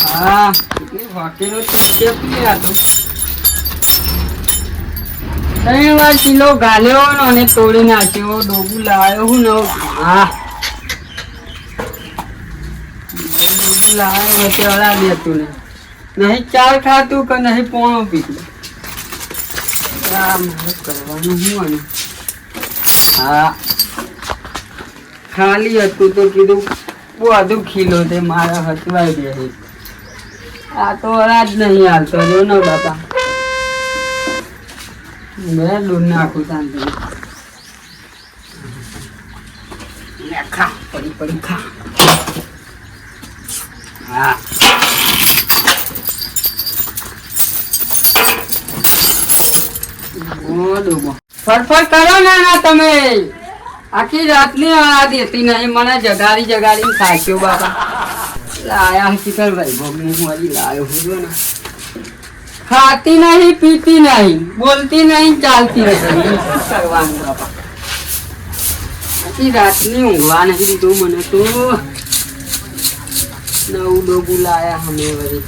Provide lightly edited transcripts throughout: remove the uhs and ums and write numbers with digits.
હા હોટેલો કેટલી હતો 3 વાર કિલો ગાલ્યો અને તોડી નાખ્યો ડોબું લાવ્યો હું નવ હા ડોબું લાવ્યો તે અડાડી હતું ને નહીં ચાર ખાતું કે નહીં પોણો પીતું મારે કરવાનું શું આનું હા ખાલી હતું તો કીધું બધું ખીલો તે મારા હચવાઈ દે આ તો અરાજ નહીં હાલતો જો ને બાપા મેં દૂર નાખું શાંતિ ખા પડી પડી ખા હા ફટફટ કરો ને ના તમે આખી રાતની આ દેતી નહીં મને જગાડી જગાડીને ખાસ્યો બાપા લાયા શિખર ભાઈ ભગનું મારી લાયો હું ને ખાતી નહીં પીતી નહીં બોલતી નહીં ચાલતી નથી કરવાનું બાપા આખી રાતની ઊંઘવા નથી દીધું મને તો નવું ડોબું લાયા અમે વળી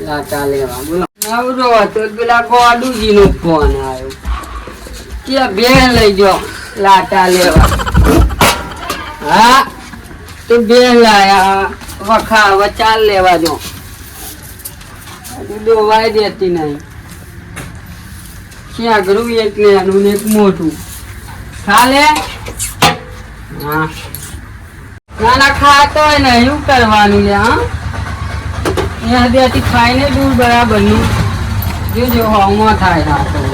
લાટા લેવા બોલો નવરો હતો પેલા ગોડુજી નો ફોન આવ્યો કે બે લઈ જાઓ લાટા લેવા હા તો બે લાયા વખા વચાલ લેવા જો ડોવાઈ દેતી નહીં ક્યાં ગરું એક નાનું ને એક મોટું ખાલે હા નાના ખાતો હોય ને એવું કરવાનું છે હા ત્યાં દેતી ખાઈને દૂર બરાબરનું જો હવામાં થાય રાખો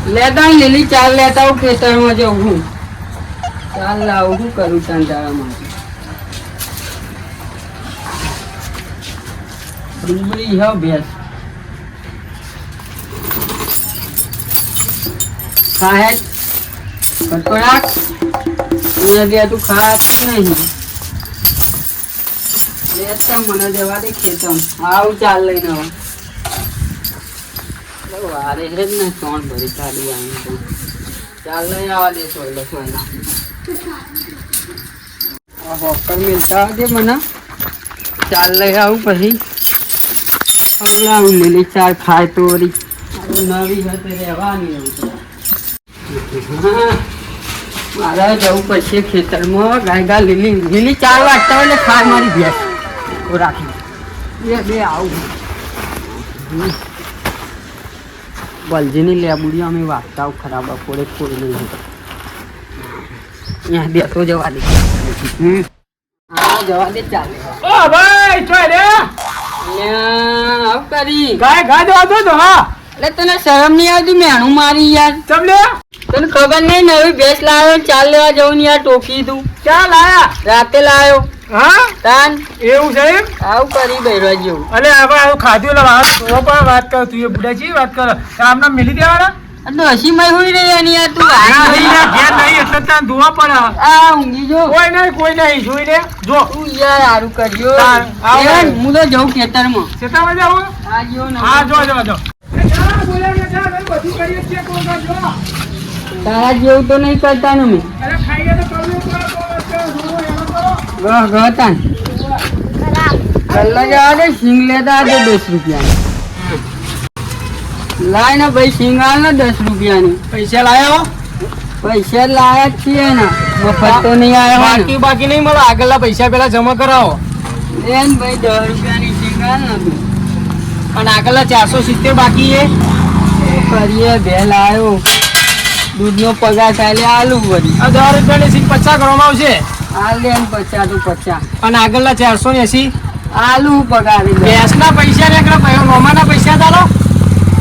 લેતા લીલી ચાલ લેતા હું ખેતરમાં જવું ચાલ લાવું શું કરું તારા માટે ડુંગળી હ ભેસ ખાય કટોરાક દે તું ખાત નહીં લેતા મને જવા દે ખેતમ આવું ચાલ લઈને વારે હે ને સોણ ભરી કાઢી આવી ચાલ લઈ આવવા દે સોયલો સોયલા હોકર મિલતા દે મને ચાલ લઈ આવું પછી લીલી ચાર ખાય તો નવી હતી રહેવાની એવું મારે જવું પછી ખેતરમાં ગાય ગા લીલી ચાર વાગતા હોય એટલે ખાય મારી ભેંસ રાખી બે આવું બલજીની લેબુડી અમે વાગતા ખરાબ પડે કોઈ નહીં અહીંયા દે તો જવા દે હા જવા દે ચાલે ઓ ભાઈ ચોય રે આવ કરી ગાય ગા દો તો હા એટલે તને શરમ નહીં આવતી મેણું મારી યાર ચમ લે તને ખબર નહીં નવી ભેંસ લાવ્યો ચાલ લેવા જવું ને યાર ટોકી તું ક્યાં લાયા રાતે લાવ્યો હા તાન એવું છે એમ આવું કરી બૈરા જેવું અલે હવે આવું ખાધું એટલે વાત કર તું એ બુડાજી વાત કર આમ નામ મિલી દેવાના તો હસી મય હોઈ રહી એની યાર તું ઘેર નહીં એટલે તને ધોવા પડે આ ઊંઘી જો કોઈ નહીં જોઈ લે જો તું યાર હારું કરજો હું તો જઉં ખેતરમાં ખેતરમાં જાવ આ જો ને હા જો તારા જેવું તો નહીં કરતા ને મેં ગહતાન કલ્લા જવા દે સિંગ લેતા દે 10 રૂપિયા લાય ને ભાઈ સિંગ હાલ ને 10 રૂપિયાની પૈસા લાયા પૈસા લાયા જ છીએ ને મફત તો નહીં આવ્યા બાકી નહીં મળે આગળના પૈસા પેલા જમા કરાવો લેન ભાઈ 10 રૂપિયાની સિંગ હાલ ને તું અને આગળના 470 બાકી એ કરીએ બે લાયો દૂધનો પગાર ચાલે આલુ વળી આ 10 રૂપિયાની સિંગ 50 કરવામાં આવશે આ લેન 50 તો 50 અને આગળના 480 આલુ પગારી ભેંસના પૈસા ને રોમાના પૈસા તારો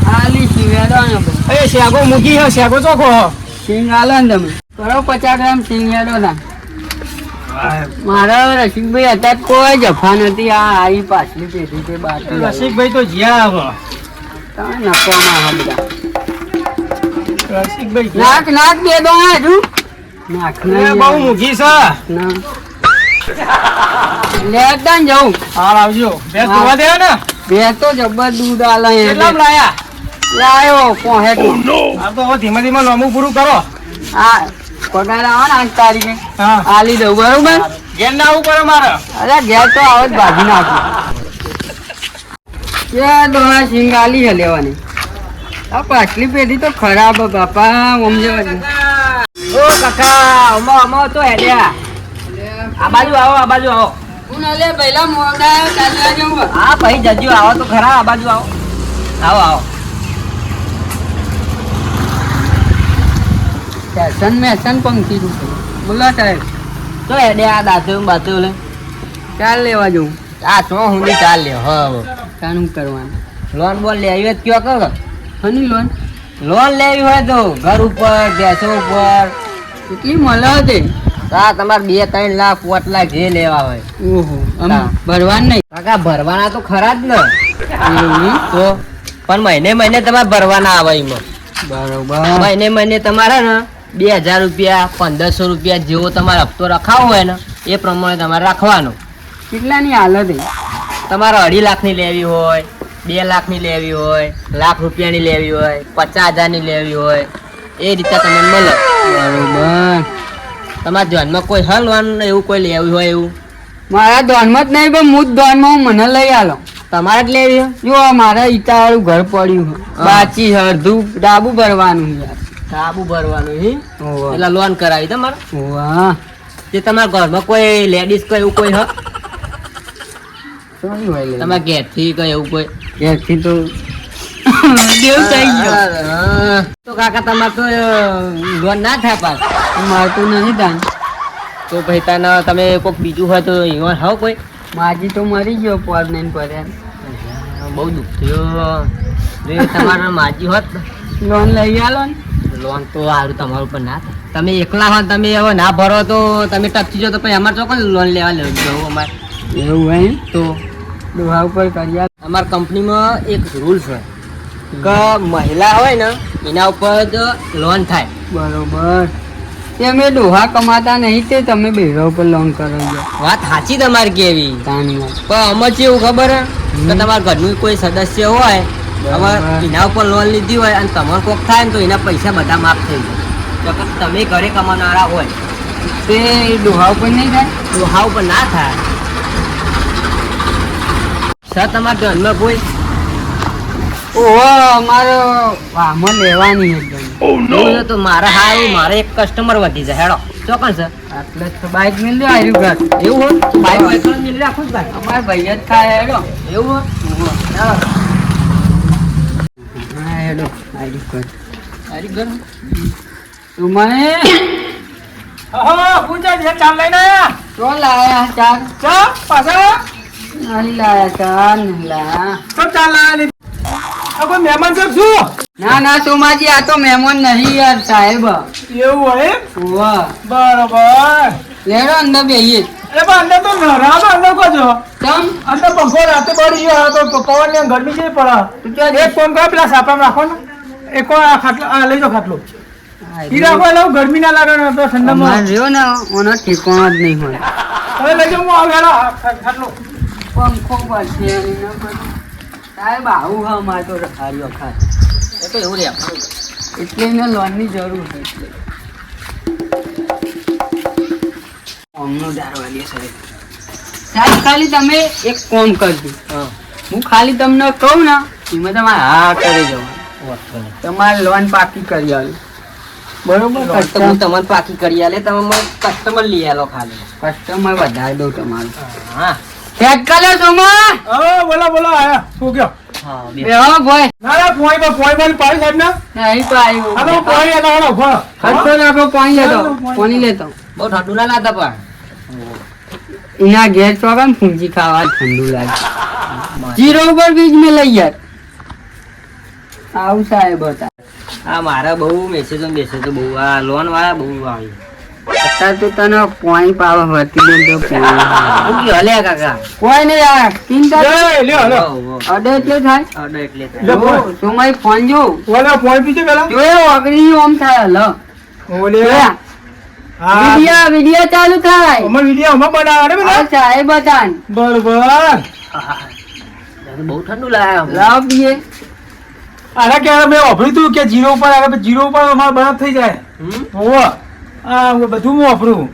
આલી સિંગાડો ને ભાઈ એ શેગો મૂકી હે શેગો ચોખ્ખો હ સિંગ આલો ને તમે કરો 50 ગ્રામ સિંગ હેડો ના મારા રસિકભાઈ અત્યારે કોઈ જફા નથી આ આવી પાછલી પેઢી તે બાકી રસિકભાઈ તો જ્યાં આવે તમે નફામાં હા બધા રસિકભાઈ નાક દે દો હજુ નાક બહુ મૂકી છે ના લેતા જાઉં હાલ આવજો બે જોવા દે ને બે તો જબર દૂધ આલે કેટલામ લાયા લાયો પોહેટ આ તો હવે ધીમે ધીમે લોમું પૂરું કરો આ પગાર આવે ને 8 તારીખે હા આલી દઉં બરોબર ઘેર ના આવું પડે મારે અરે ઘેર તો આવે જ ભાજી નાખું ક્યાં દોણા સિંગાલી હે લેવાની આ પાછલી પેઢી તો ખરાબ હે બાપા સમજે ઓ કાકા અમા તો હેડ્યા આ બાજુ આવો હું લે પહેલા મોડા ચાલ્યા જાઉં હા ભાઈ જજો આવો તો ખરા આ બાજુ આવો ફેશન મેશન પંક્તિ નું બોલા સાહેબ તો હેડ્યા બાજુ લે ચાલ લેવા જવું આ સો હું ચાલ લે હવે કાનું કરવાનું લોન બોલ લેવી હોય તો કયો કરો હની લોન લેવી હોય તો ઘર ઉપર ગેસો ઉપર કેટલી મળે તે હા તમારે 2-3 લાખ 5 લાખ જે લેવા હોય ઓહો આમ હા. ભરવાનું નહીં કાકા ભરવાના તો ખરા જ ને એવું તો પણ મહિને તમારે ભરવાના આવે એમાં બરોબર મહિને તમારે ને 2000 રૂપિયા 1500 રૂપિયા જેવો તમારે હપ્તો રખાવો હોય ને એ પ્રમાણે તમારે રાખવાનો કેટલાની હાલત હે તમારે 2.5 લાખની લેવી હોય 2 લાખની લેવી હોય લાખ રૂપિયાની લેવી હોય 50,000 ની લેવી હોય એ રીતે તમને મળે બરોબર તમારા ધ્યાનમાં કોઈ હલવાનું એવું કોઈ લેવું હોય એવું મારા દોનમાં જ નહીં પણ હું જ દોનમાં મને લઈ આલો તમારે જ લેવી હોય જો આ મારા ઈટાવાળું ઘર પડ્યું છે હા. બાચી અડધું ડાબુ ભરવાનું યાર સાબુ ભરવાનું હી ઓવા. એટલે લોન કરાવી તમારે વાહ જે તમારા ઘરમાં કોઈ લેડીઝ કોઈ એવું કોઈ હ સોરી હોય લે તમારા ઘેરથી કોઈ એવું કોઈ ઘેરથી તો દેવ થઈ ગયો હા. તો કાકા તમારે તો લોન ના થાય પાસ મારતું નહીં દાન તો ભાઈ તને તમે કોઈક બીજું હોય તો એમાં હા કોઈ માજી તો મરી ગયો પર નહીં પડ્યા બહુ દુઃખ થયો જો તમારા માજી હોત લોન લઈ આલો ને લોન તો સારું તમારું ઉપર ના થાય તમે એકલા હો તમે હવે ના ભરો તો તમે ટપકી જાઓ તો પછી અમારે ચોક્કસ લોન લેવા જવું અમારે એવું હોય એમ? તો દોહા ઉપર કરી આલ અમારા કંપનીમાં એક રૂલ્સ હોય કે મહિલા હોય ને એના ઉપર જ લોન થાય બરોબર તે અમે દોહા કમાતા નહીં તે તમે બેરા ઉપર લોન કરાવજો વાત સાચી તમારી કેવી તાની વાત પણ અમે કેવું ખબર હે કે તમારા ઘરનું કોઈ સદસ્ય હોય હવે બરાબર. એના ઉપર લોન લીધી હોય અને તમારે કોક થાય ને તો એના પૈસા બધા માફ થઈ જાય તો કે તમે ઘરે કમાનારા હોય તે દોહા ઉપર નહીં થાય તો હા ઉપર ના થાય સર તમારા ઘરમાં કોઈ ઓહો અમારો વાહમાં લેવાની એકદમ એવું છે તો મારે એક કસ્ટમર વધી જાય હેડો ચોકન સર આટલે જ તો બાઈક મિલ્યું આવ્યું ઘર એવું હોય તો બાઈક બાઈક મિલી રાખું જ ભાઈ અમારા ભાઈ જ ખાય હેડો એવું હોય ચાલો હા હેડો આવ્યું ઘર તારી ઘર તું મને ચાલ લઈને આયા તો લાયા ચાર ચા પાછા નહીં લાયા ચાર નહીં લાયા તો ચાલ લાયા આ કોઈ મહેમાન સાહેબ શું ના સોમાજી આ તો મહેમાન નહીં યાર સાહેબ એવું હોય એમ? વાહ બરોબર લેડો અંદર બેહીએ અરે પણ અંદર તો રાત અંદર કો છો તમ અંદર પંખો રાતે પડી ગયો આ તો પવન ને ગરમી છે પડા તું ક્યાં એક ફોન કરો પેલા સાપરામાં રાખો ને એક આ ખાટલો આ લઈ જાઓ ખાટલો ઈ રાખો એટલે ગરમી ના લાગે ને તો અમાર ઠંડામાં રહ્યો ને ઓનો ઠેકાણો જ નહીં હોય હવે લઈ જાઓ હું આવેલો ખાટલો પંખો પડશે સાહેબ આવું હા મારે તો હાર્યો ખાસ એ તો એવું રે એટલે એને લોનની જરૂર છે એટલે હમણાં દારવા દે સાહેબ સાહેબ ખાલી તમે એક કામ કરજો હા હું ખાલી તમને કહું ને એમાં તમારે હા કરી જવાનું તમારે લોન પાકી કરી આલું બરોબર તો હું તમને પાકી કરી આલે તમે મને કસ્ટમર લઈ આલો ખાલી કસ્ટમર વધારી દઉં તમારું હા ચેક કરો સોમા હવે બોલો આયા શું કયો હા બેહો ભાઈ ના પોઈન્ટ પાડી સાહેબ ને નહીં તો આવ્યું હાલો પોઈન્ટ એલા હાલો ઉભો ખર્ચો નાખો પાણી લેતો પાણી લેતો બહુ ઠંડુ ના લાગતા પણ એના ઘેર ચોગા ને ફૂંજી ખાવા ઠંડુ લાગે જીરો ઉપર બીજ મેં લઈ યાર આવું સાહેબ હતા આ મારા બહુ મેસેજો બહુ આ લોન વાળા બહુ આવી અત્યારે તો તને પોઈન્ટ પાવા હતી બેન તો હું કયો હલે કાકા કોઈ નહીં યાર ચિંતા લે લ્યો હાલો અડે એટલે થાય ઓર્ડર એટલે લે બોલ. સમય ફોન જો ઓલા પોઈન્ટ પીછે પેલા જોયો અગ્નિ ઓમ થાય હલો ઓલે જોયા? હા વિડિયો ચાલુ થાય અમાર વિડિયો અમાર બનાવે ને આ બધા સાહેબ હતા ને. બરોબર બહુ ઠંડુ લાયા લાવ પીએ આના કે મેં વાપર્યું તું કે જીરો ઉપર આવે જીરો ઉપર અમારે બરાબર થઈ જાય હોવો આ હું બધું હું વાપરું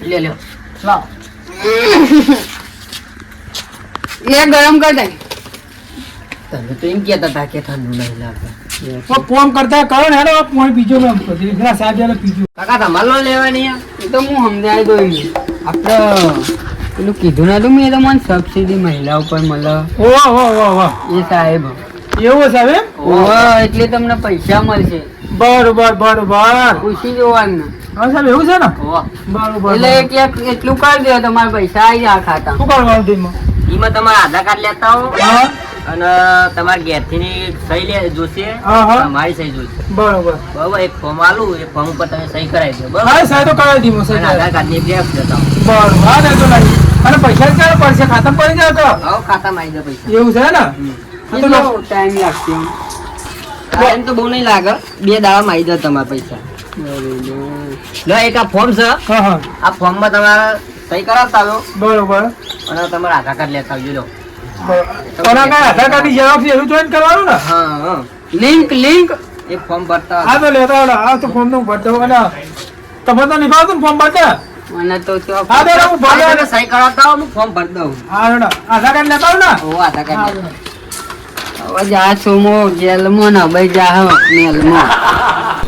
લે લ્યો લાવ એ ગરમ કર દે. તમે તો એમ કહેતા હતા કે ઠંડુ નહીં લાગે. ફોન કરતા કરો ને હેડો પોણી પીજો મેં પેલા સાહેબ યાર પીજો. કાકા તમારે લોન લેવાની છે? એ તો હું સમજાવી દઉં એમ. આપણે પેલું કીધું ના તું મેં તો મને સબસિડી મહિલા ઉપર મળે ઓહ વાહ વાહ વાહ એ સાહેબ. એવું સાહેબ એમ? ઓહ, એટલે તમને પૈસા મળશે. બરોબર બરોબર. પૂછી જોવાનું ને. હા સાહેબ એવું છે ને? ઓહ. બરોબર. એટલે એટલું કરી દો તમારા પૈસા આવી જાય ખાતા. શું કરવાનું તેમાં? એમાં તમારા આધાર કાર્ડ લેતા હો હા અને તમારા ઘેરથી સહી જોશે. હા, હા. તમારી સહી જોશે. બરોબર. બરોબર, એક ફોર્મ આલું, એ ફોર્મ ઉપર તમે સહી કરાવી દો. બરોબર, હા સાહેબ તો કરાવી દીધું અને સાહેબ. આધાર કાર્ડ ની ઝેરોક્ષ લેતા આવો. બરોબર. હા ને તો લાગી. અને પૈસા ક્યારે પડશે? ખાતામાં પડી જાય તો? આવો ખાતામાં આવી જાય પૈસા. એવું છે ને? કેટલો ટાઈમ લાગશે? એમ તો બહુ નહીં લાગે, 2 દાડામાં આવી જાય તમારા પૈસા. લો, એક આ ફોર્મ છે, હા હા આ ફોર્મ માં તમારે સહી કરાવતા આવ્યો બરોબર. અને તમારા આધાર કાર્ડ લેતા આવજો. લો. પણ આ કઈ આધાર કાર્ડ ની ઝેરોક્ષ એવું જોઈન કરવાનું ને? હા હા, લિંક એ ફોર્મ ભરતા આ તો લેતા આવડે. આ તો ફોર્મ નું ભરતો અને તમે તો નિભાવતું ને ફોર્મ ભરતા. મને તો હા તો હું તમે ભરે. સહી કરાવતા આવો, હું ફોર્મ ભરી દઉં. હા હેડો. આધાર કાર્ડ લેતા આવ ને? ઓ આધાર કાર્ડ લેતા. હવે જા સોમો જેલમાં ને ભાઈ જા મેલમાં.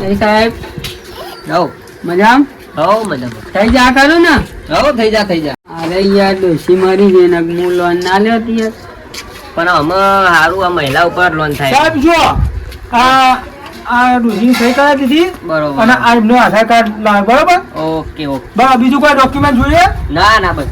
એ સાહેબ જાઓ. મજામ હો મજામાં. થઈ જા કરું ને. હો, થઈ જા થઈ જા. અરે યાર ડોશી મરી ગઈ ને હું લોન ના લેતી યાર. પણ અમે સારું આ મહિલા ઉપર લોન થાય. સાહેબ જો આ ડોશી સહી કરાવી દીધી બરોબર. અને આ એમનો આધાર કાર્ડ લાવે બરોબર. Okay okay. બરાબર. બીજું કોઈ ડોક્યુમેન્ટ જોઈએ? ના ના બસ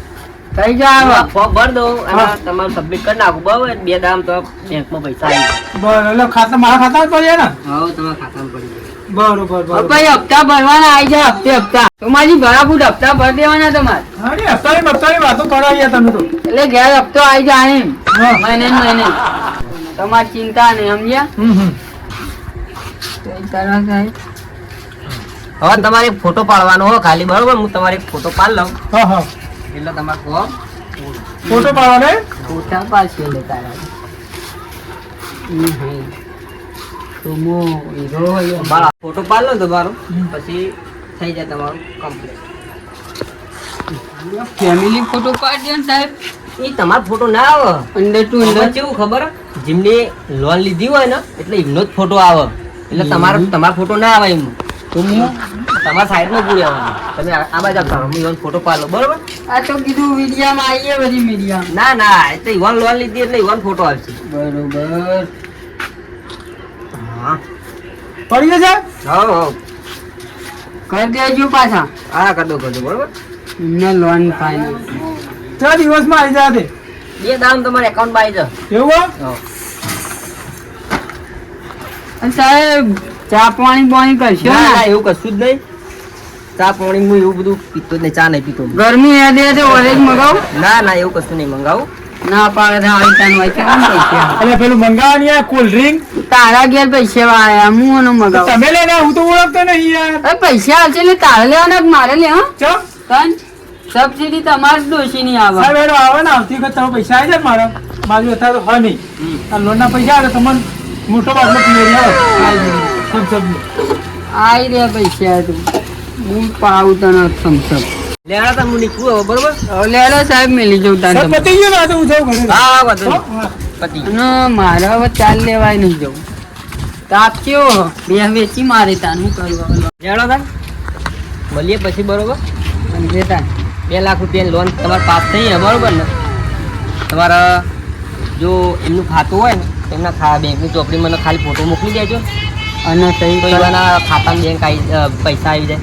થઈ જા હવે. ફોર્મ ભર દઉં અને હા. તમારે સબમિટ કરી નાખું. બરોબર, 2 દામ તો બેંકમાં પૈસા આવી જાય. બરોબર. એટલે ખાતા મારા ખાતામાં પડી જાય ને? હા, તમારા ખાતામાં પડી જાય. બરોબર હવે બરોબર. ભાઈ હપ્તા ભરવાના આવી જાય હપ્તા. તમારી બરાબર હપ્તા ભરી દેવાના તમારે. હા ને હપ્તાની વાતો કરો યાર તમે તો. એટલે ઘેર હપ્તો આવી જાય એમ. હા. મહિને ને મહિને. તમારી ચિંતા નહીં સમજ્યા. હમ. કઈ તારા સાહેબ હવે તમારે એક ફોટો પાડવાનો હો ખાલી. બરોબર, હું તમારે એક ફોટો પાડી લઉં હા હા. એટલે તમારે ફોર્મ ફોટો પાડવાનો એમ? ફોટા પાડશે લે તારા. સોમો હીરો હોય એમ. ફોટો પાડ લો તમારો, પછી થઈ જાય તમારું કમ્પ્લીટ. ફેમિલી ફોટો પાડજો ને સાહેબ. એ તમારો ફોટો ના આવે. અંદર ટુ અંદર અંદર કેવું ખબર? જેમની લોન લીધી હોય ને એટલે એમનો જ ફોટો આવે. એટલે તમારો ફોટો ના આવે. એમ તમારા સાઈડ નો પૂરી આવવાનું. તમે આ બાજુ આવતા રહો, હું ઈવન ફોટો પાડો. બરોબર. આ તો કીધું મીડિયામાં આવીએ બધી મીડિયા. ના ના, એ તો ઈવન લોન લીધી એટલે ઈવન ફોટો આવશે. બરોબર. હા પડી જશે? હા હા, કરી દેજો પાછા. હા કરી દો બરોબર. એમને લોન ફાઇનલ. 3 દિવસમાં આવી જાય તે. 2 દામ તમારા એકાઉન્ટમાં આવી જાય. એવું? હા. અને સાહેબ ચા પાણી પાણી કરશો ના ના, ને? એવું કશું જ નહીં. ચા પાણી હું એવું બધું પીતો જ નહીં. ચા નહીં પીતો હું. ગરમી યાદ તો ઓરેજ મગાવ. ના ના, એવું કશું નહીં મંગાવું. ના પાડે તો આવી તાન હોય કેમ પૈસા. એટલે પેલું મંગાવવાની આ કોલ્ડ ડ્રિંક તારા ઘેર પૈસા વાળા હું એનો મગાવ. તમે લેના, હું તો ઓળખતો નહીં યાર. અરે પૈસા આવશે એટલે તારે લેવાના કે મારે લે હા. ચમ કન સબસિડી તમારે જ દોશી નહીં આવે. સાહેબ એનો આવે ને આવતી વખત તમે પૈસા આવી જાય મારા મારી અત્યારે તો હા નહીં. આ લોનના પૈસા આવે તો તમને મોટો બાટલો પીવડી આવે. થમ્સઅપનું. આઈ રે પૈસા તું હું પાવું તને થમ્સઅપ. લેણા તો હું નીકળું હવે. બરોબર. હવે લેલો સાહેબ મેલી જવું તાન સાહેબ તમે. પતી ગયું ને? આ તો હું જાઉં ઘરે. હા વાંધો હો? નહીં. હા. પતી. અને મારે હવે ચાલ લેવાય નહીં જવું. તાપ કેવો બે વેચી મારે તાન હું કરવા લેણો તાન મળીએ પછી. બરોબર. અને બે તાન 2 લાખ રૂપિયાની લોન તમારે પાસ થઈ જાય. બરોબર ને? તમારા જો એમનું ખાતું હોય ને એમના બેંકની ચોપડી મને ખાલી ફોટો મોકલી દેજો. અને સહી તો એવાના ખાતામાં બેંક પૈસા આવી જાય.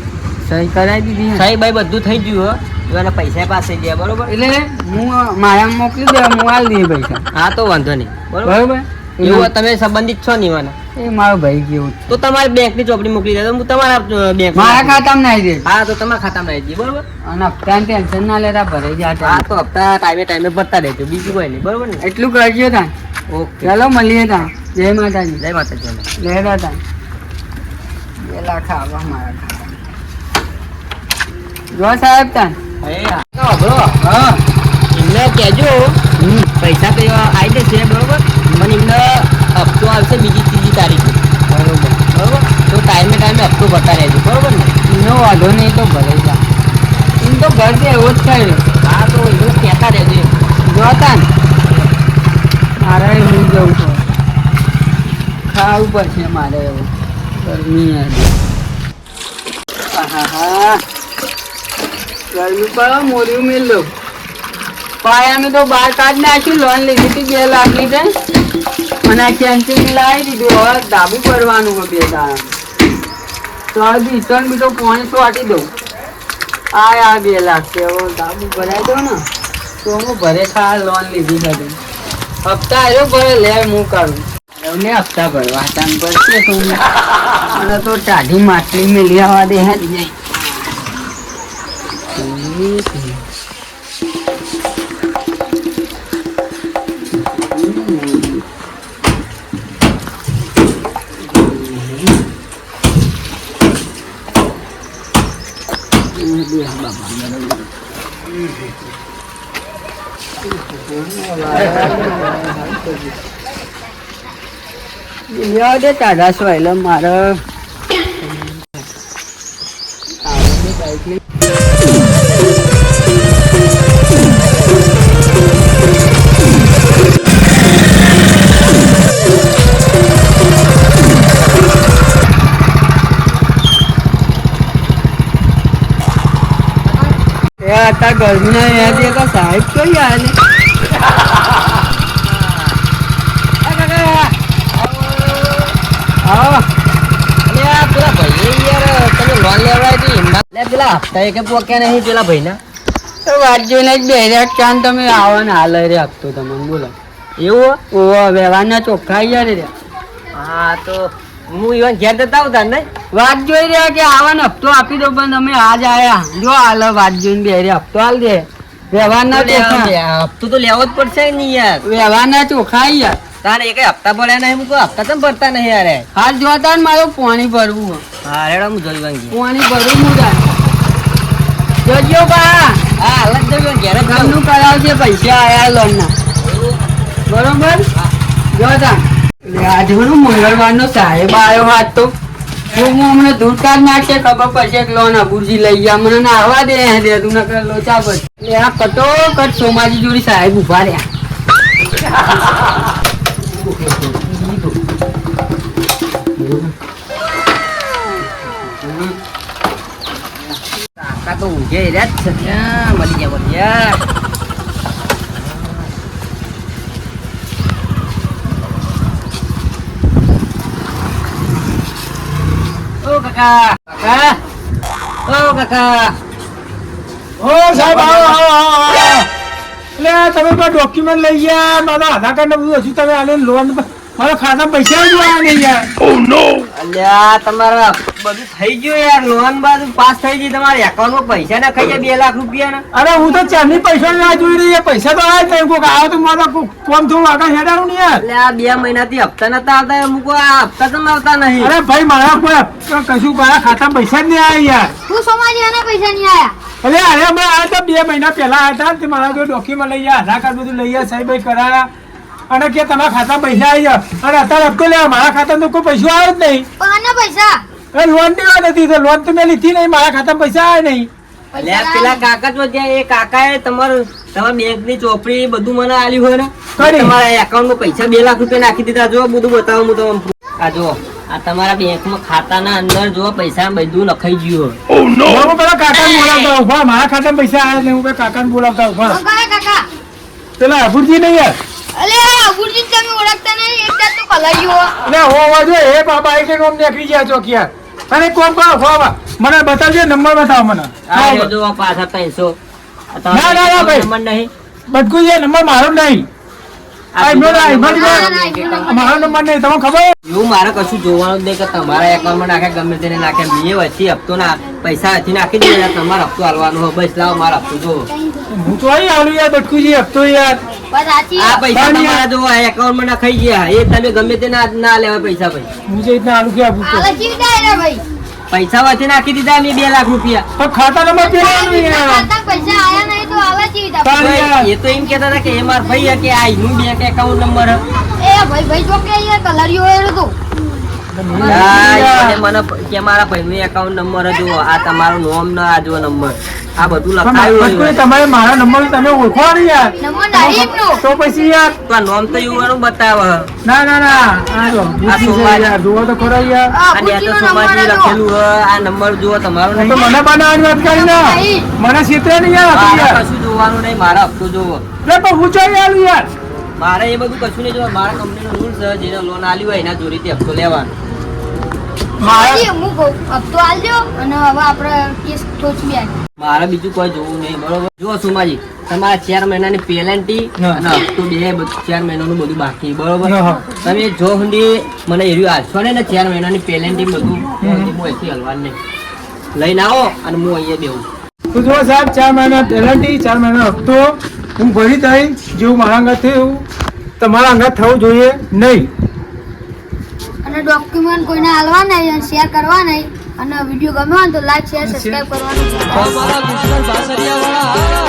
સહી કરાવી દીધી ને? સહી ભાઈ બધું થઈ ગયું હો. એવાના પૈસા પાસે ગયા. બરોબર. એટલે હું મારા મોકલી દે હું આલી દે પૈસા. હા તો વાંધો નહીં. બરોબર. બરોબર એવું તમે સંબંધિત છો ને એવાના, એ મારો ભાઈ કેવું તો તમારે બેંકની ચોપડી મોકલી દે તો હું તમારા બેંક મારા ખાતામાં નાખી દે. હા તો તમારા ખાતામાં આવી જાય. બરોબર. અને હપ્તાની ટેન્શન ના લેતા ભરાઈ જાય. હા તો હપ્તા ટાઈમે ભરતા રહેજો. બીજું કોઈ નહીં. બરોબર ને? એટલું કરજો તાન. ઓકે. ચાલો મળીએ તાન. જય માતાજી. જય માતાજી. લેરા તાન 2 લાખ આવા મારા ખાતામાં. જો સાહેબ તાન. બરો હા એમને કહેજો પૈસા તો આવી જશે. બરોબર. પણ એમને હપ્તો આવશે બીજી 3જી તારીખે. બરોબર. બરોબર. તો ટાઈમે હપ્તો ભરતા રહેજો. બરોબર ને? એનો વાંધો નહીં તો ભરાઈ જાય. એમ તો ઘર તો એવો જ થાય. હા તો એવું કહેતા રહેજો. જો તાન જવું છે. ખાવું પડશે મારે એવું ગરમી આજે. આહાહા. ગરમી પર મોર્યું મેલ લો પાયાનું તો બહાર કાઢી નાખ્યું. લોન લીધી હતી 2 લાખની છે અને આ કેન્ટીન લાવી દીધું. હવે ધાબુ કરવાનું હોય 2 દાડા તો બીસન બી તો પાણી છોટી દઉં. આ 2 લાખ છે હવે ધાબુ ભરાઈ દઉં ને તો હું ભરે ખા લોન લીધી છે. હપ્તા આવ્યો ભરે લે હું કરું ને હપ્તા ભરવા ટાઈમ પડશે તો મને તો ટાઢી માટલી મેલી આવવા દે જ નહીં. દે ટાઢા સ્વાયલ મારે आता गर्मी नाही का साहेब कही आले. પેલા હપ્તા એક પોક્યા નહીં પેલા ભાઈ ના વાત જોઈને જ 2 ચાંદ તમે આવો ને હાલ રે આપતો તમને બોલો એવું ઓહો વ્યવહારના ચોખ્ખા યાર રે. હા તો હું ઈવન ઘેર જતા આવતા ને વાત જોઈ રહ્યા કે આવાનો હપ્તો આપી દો પણ તમે આજ આયા જો હાલ વાત જોઈને 2 હપ્તો હાલ દે. વ્યવહારના ચોખ્ખા હપ્તો તો લેવો જ પડશે ને યાર. વ્યવહારના ચોખ્ખા યાર. તારે એક હપ્તા ભર્યા નહીં હું હપ્તા તો ભરતા નહીં યાર. હાલ જોતા ને મારું પાણી ભરવું. હા રેડા હું જોઈ વાંગી પાણી ભરવું હું જોજો બા. હા હાલ જ જોઈ ઘેર જ ઘરનું કરાવજે પૈસા આયા લોન ના બરોબર જોતા. આજે મંગળવારનો સાહેબ આવ્યો હાથ તો હું હમણાં દૂર કાઢ નાખશે ખબર પડશે કે લોન અબુરજી લઈ ગયા મને નાહવા દે તું નકર લોચા પર. આ કટો કટ સોમાજી જોડી સાહેબ ઉભા રહ્યા. કાકા તો ઊંઘે રહ્યા જ છે ત્યાં મળી ગયા ઓ કાકા કાકા ઓ કાકા ઓ સાહેબ આવો આવો આવો એટલે તમે કોઈ ડોક્યુમેન્ટ લઈ ગયા મારા આધાર કાર્ડ ને બધું હજુ તમે આને લોન મારા ખાતા પૈસા જ જોવા નહીં યાર. અલ્યા તમારા બધું થઈ ગયું યાર લોન બાજુ પાસ થઈ ગઈ તમારા એકાઉન્ટમાં પૈસા ના ખાઈ ગયા 2 લાખ રૂપિયા ના. અરે હું તો ચારની પૈસા ના જોઈ રહી પૈસા તો આવ્યા જ નહીં કોઈક આવો તો મારા ફોન થોડું આગળ હેડારું ને યાર. એટલે આ 2 મહિનાથી હપ્તા નતા આવતા એમ મૂકો આ હપ્તા તો આવતા નહીં. અરે ભાઈ મારા કોઈ કશું મારા ખાતા પૈસા જ નહીં આવ્યા યાર. હું સમાજી આના પૈસા નહીં આયા. અરે અરે અમે આવ્યા હતા 2 મહિના પહેલા આવ્યા હતા તે મારા જો ડોક્યુમેન્ટ લઈ ગયા આધાર કાર્ડ બધું લઈ ગયા સાહેબ કરાયા અને કે તમારા ખાતા પૈસા આવી ગયા અને અત્યારે હપ્તો લેવા મારા ખાતામાં તો કોઈ પૈસા આવ્યો જ નહીં. પણ આના પૈસા એ લોન ની વાત હતી તો લોન તો મેં લીધી નહીં મારા ખાતામાં પૈસા આવ્યા નહીં. અલ્યા પેલા કાકા તો જ્યાં એ કાકાએ તમારા બેંક ની ચોપડી બધું મને આલ્યું હોય ને કરી. તમારા એકાઉન્ટ માં પૈસા 2 લાખ રૂપિયા નાખી દીધા જો બધું બતાવું હું તમને. આ જો આ તમારા બેંક માં ખાતાના અંદર જો પૈસા બધું નખાઈ ગયું હોય. હું પેલા કાકાને બોલાવતા ઉભા મારા ખાતામાં પૈસા આવ્યા નહીં હું પેલા કાકાને બોલાવતા ઉભા કાકા કાકા પેલા અભુરજી નહીં યાર. અલે અબુરજી તમે ઓળખતા નહીં એકદમ તો કલાઈઓ એટલે હોવા જો એ બાબા એક એક નીકળી ગયા ચોકિયાર અને કોમ કરો હોવા મને બતાવજો નંબર બતાવો મને. આ જો પાછા 300 ના, ના, ભાઈ. નંબર નહીં બધું જે નંબર મારો નહીં મારો નંબર નહીં તમને ખબર એવું મારે કશું જોવાનું જ નહીં કે તમારા એકાઉન્ટમાં નાખે ગમે તેને નાખે મેં વચ્ચે હપ્તો ના પૈસા હથી નાખી દે તમારે હપ્તો હાલવાનો હોય બસ લાવો મારો હપ્તો જોવો. હું તો અહીં આવું યાર બટકુજી હપ્તો યાર બસ સાચી આ પૈસા તમારા જો એકાઉન્ટમાં નાખાઈ ગયા એ તમે ગમે તે ના લેવા પૈસા ભાઈ હું જે રીતના આલુ કે આપું છું. આલા જીવતા રે ભાઈ પૈસા વચ્ચે નાખી દીધા મેં 2 લાખ રૂપિયા. પણ ખાતા નંબર પેલાનું યાર ખાતા પૈસા આયા નહીં તો આલા જીવતા તારી યાર. એ તો એમ કહેતા હતા કે એ મારા ભાઈ કે આ એનું બેંક એકાઉન્ટ નંબર એ ભાઈ ભાઈ જો કે અહીંયા કલરિયો એરો તો આ મને કે મારા ભાઈનો એકાઉન્ટ નંબર જુઓ, આ તમારો નોમ ને આ જુઓ નંબર, આ બધું લખાયું પણ હોય. તમારે મારા નંબર તમે ઓળખો ને યાર. નંબર નારીનો. તો પછી યાર તો આ નોમ તો યુવાનું બતાવે. ના ના ના આ જો ભૂખી છે યાર, જુઓ તો ખરો યાર. આ ને તો સોમાજી લખેલું હોય, આ નંબર જુઓ તમારો તો નહીં. મને બનાવવાની વાત કરી ને, મને ક્ષેત્રે નહીં યાર હતું મારે યાર. કશું જોવાનું નહીં, મારા હપ્તો જોવો. એટલે પણ હું ચાલી આલું યાર. મારે એ બધું કશું નહીં જોવાનું. મારા કંપનીનો રૂલ છે, જેને લોન આલી હોય એના જોડીથી હપ્તો લેવાનો. મારા હું કહું, હપ્તો આલજો અને હવે આપણે કેસ ઠોચવી આવીએ. મારે બીજું કોઈ જોવું નહીં, બરોબર? જુઓ સોમાજી, તમારા 4 મહિનાની પેલેન્ટી હા. અને હપ્તો બે 4 મહિનાનું બધું બાકી, બરોબર? હા. તમે જો સુધી મને એર્યું હાલશો ને 4 મહિનાની પેલેન્ટી બધું, હું અહીંથી હલવાનું નહીં. લઈને આવો અને હું અહીંયા બેહું. તો જો સાહેબ 4 મહિના પેનલ્ટી, 4 મહિના હપ્તો હું ભરી દઈશ. જેવું મારા અંગત થયું એવું તમારા અંગત થવું જોઈએ નહીં. અને ડોક્યુમેન્ટ કોઈને હાલવા નહીં અને શેર કરવા નહીં. અને વિડીયો ગમ્યો હોય તો લાઈક શેર સબસ્ક્રાઇબ કરવાનું. અમારા કૃષ્ણ ભાસરિયાવાળા